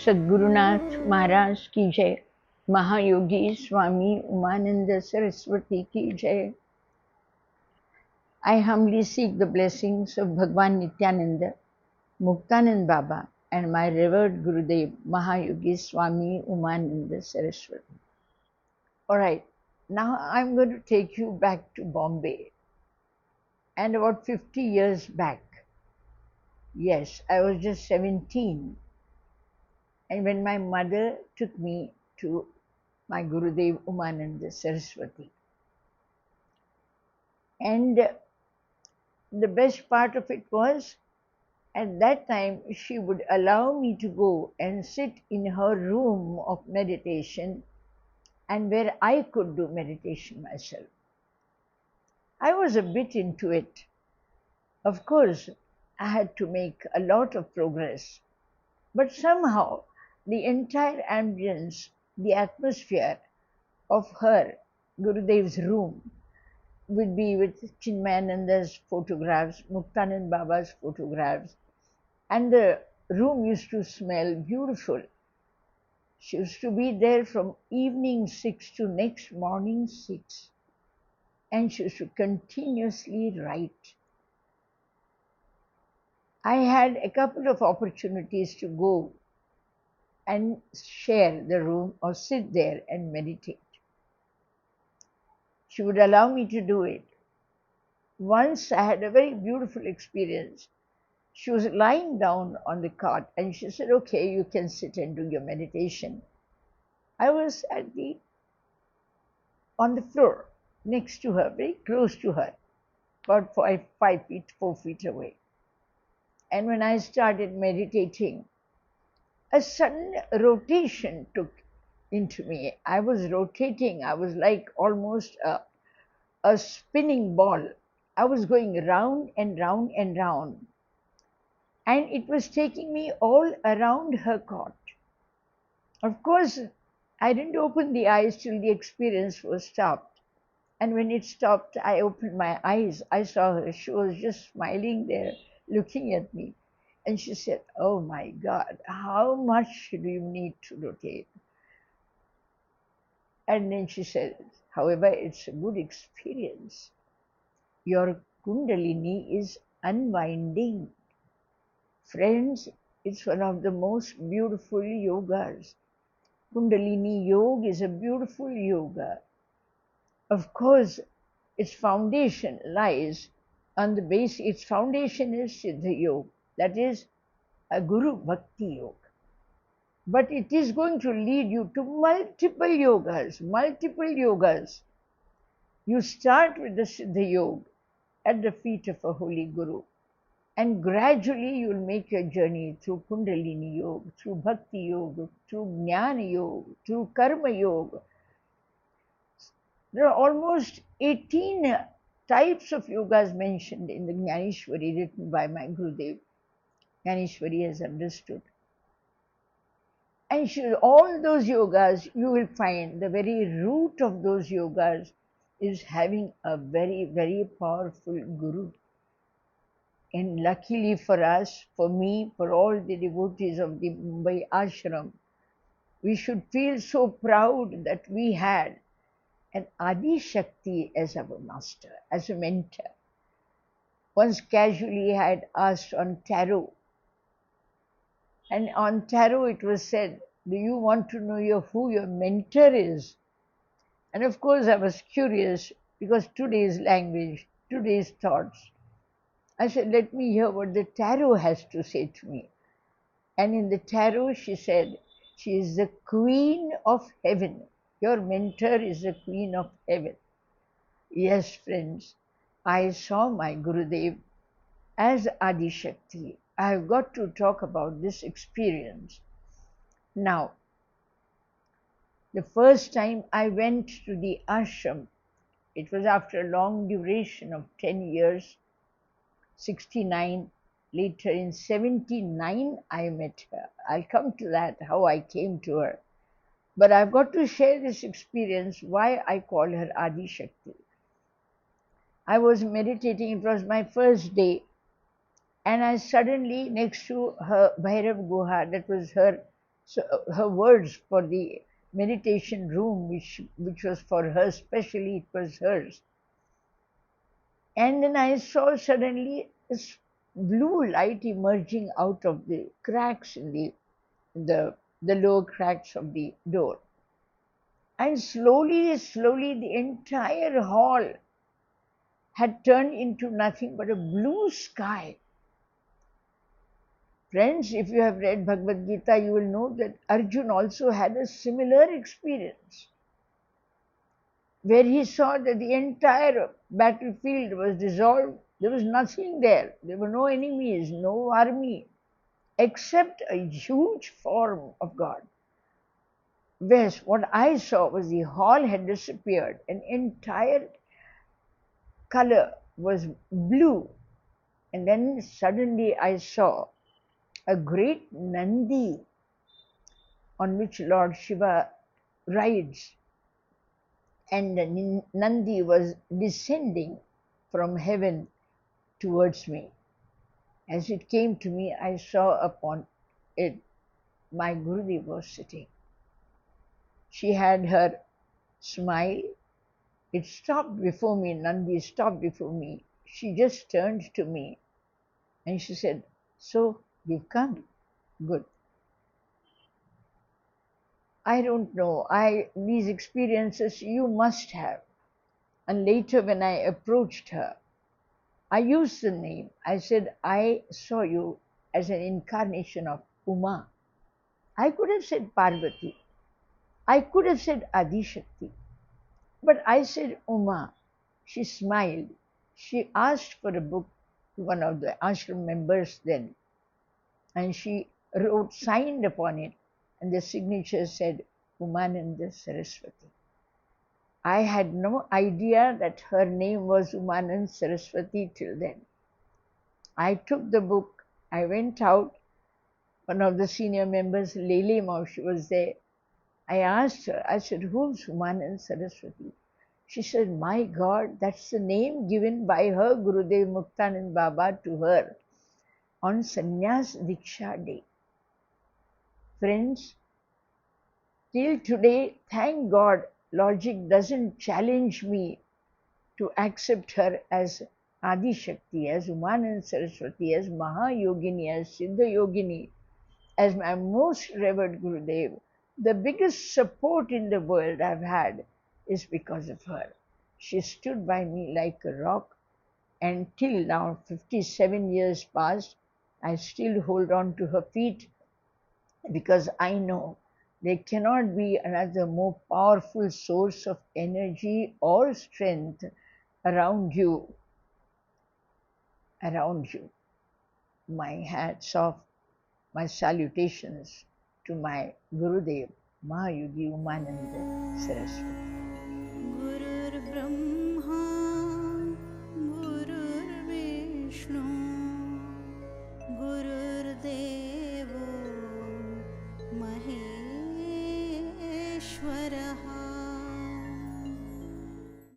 सद्गुरुनाथ महाराज की जय। महायोगी स्वामी उमानंद सरस्वती की जय। I humbly seek the blessings of Bhagwan Nityananda, Muktanand Baba and my revered Gurudev, Mahayogi Swami Umananda Saraswati. Alright, now I'm going to take you back to Bombay. And about 50 years back, yes, I was just 17. And when my mother took me to my Gurudev Umananda Saraswati. And the best part of it was, at that time she would allow me to go and sit in her room of meditation and where I could do meditation myself. I was a bit into it. Of course, I had to make a lot of progress, but somehow the entire ambience, the atmosphere of her, Gurudev's room, would be with Chinmayananda's photographs, Muktanand Baba's photographs, and the room used to smell beautiful. She used to be there from evening 6 to next morning 6, and she used to continuously write. I had a couple of opportunities to go and share the room or sit there and meditate. She would allow me to do it. Once I had a very beautiful experience. She was lying down on the cot and she said, okay, you can sit and do your meditation. I was on the floor next to her, very close to her, about 4 feet away. And when I started meditating, a sudden rotation took into me. I was rotating. I was like almost a spinning ball. I was going round and round and round. And it was taking me all around her cot. Of course, I didn't open the eyes till the experience was stopped. And when it stopped, I opened my eyes. I saw her. She was just smiling there, looking at me. And she said, oh my God, how much do you need to rotate? And then she said, however, it's a good experience. Your Kundalini is unwinding. Friends, it's one of the most beautiful yogas. Kundalini Yoga is a beautiful yoga. Of course, its foundation lies on the base. Its foundation is Siddha Yoga, that is a Guru Bhakti Yoga. But it is going to lead you to multiple yogas, multiple yogas. You start with the Siddha Yoga at the feet of a holy Guru. And gradually you will make your journey through Kundalini Yoga, through Bhakti Yoga, through Jnana Yoga, through Karma Yoga. There are almost 18 types of yogas mentioned in the Jnaneshwari written by my Gurudev. Jnaneshwari has understood. And all those yogas, you will find the very root of those yogas is having a very, very powerful Guru. And luckily for us, for me, for all the devotees of the Mumbai ashram, we should feel so proud that we had an Adishakti as our master, as a mentor. Once casually I had asked on tarot, and on tarot it was said, do you want to know who your mentor is? And of course I was curious because today's language, today's thoughts, I said, let me hear what the tarot has to say to me. And in the tarot, she said, she is the queen of heaven. Your mentor is the queen of heaven. Yes, friends, I saw my Gurudev as Adishakti. I have got to talk about this experience. Now, the first time I went to the ashram, it was after a long duration of 10 years, 69, later in 79 I met her. I'll come to that, how I came to her. But I've got to share this experience, why I call her Adishakti. I was meditating, it was my first day, and I suddenly, next to her Bhairav Guha, that was her So her words for the meditation room, which was for her specially, it was hers. And then I saw suddenly this blue light emerging out of the cracks in the lower cracks of the door. And slowly, slowly, the entire hall had turned into nothing but a blue sky. Friends, if you have read Bhagavad Gita, you will know that Arjuna also had a similar experience, where he saw that the entire battlefield was dissolved. There was nothing there. There were no enemies, no army, except a huge form of God. Whereas what I saw was the hall had disappeared, an entire color was blue, and then suddenly I saw a great Nandi on which Lord Shiva rides, and the Nandi was descending from heaven towards me. As it came to me, I saw upon it my Gurudev was sitting. She had her smile. It stopped before me, Nandi stopped before me. She just turned to me and she said, "So you've come? Good." I don't know. These experiences you must have. And later when I approached her, I used the name. I said, "I saw you as an incarnation of Uma." I could have said Parvati. I could have said Adishakti. But I said Uma. She smiled. She asked for a book to one of the ashram members then. And she wrote, signed upon it, and the signature said Umananda Saraswati. I had no idea that her name was Umananda Saraswati till then. I took the book, I went out, one of the senior members, Lele Mao, she was there. I asked her, I said, "Who's Umananda Saraswati?" She said, "My God, that's the name given by her Gurudev Muktanand Baba to her on Sannyas Diksha Day." Friends, till today, thank God, logic doesn't challenge me to accept her as Adishakti, as Umananda Saraswati, as Mahayogini, as Siddha Yogini, as my most revered Gurudev. The biggest support in the world I've had is because of her. She stood by me like a rock, and till now, 57 years past, I still hold on to her feet, because I know there cannot be another more powerful source of energy or strength around you. My hats off, my salutations to my Gurudev, Mahayogi Umananda Saraswati.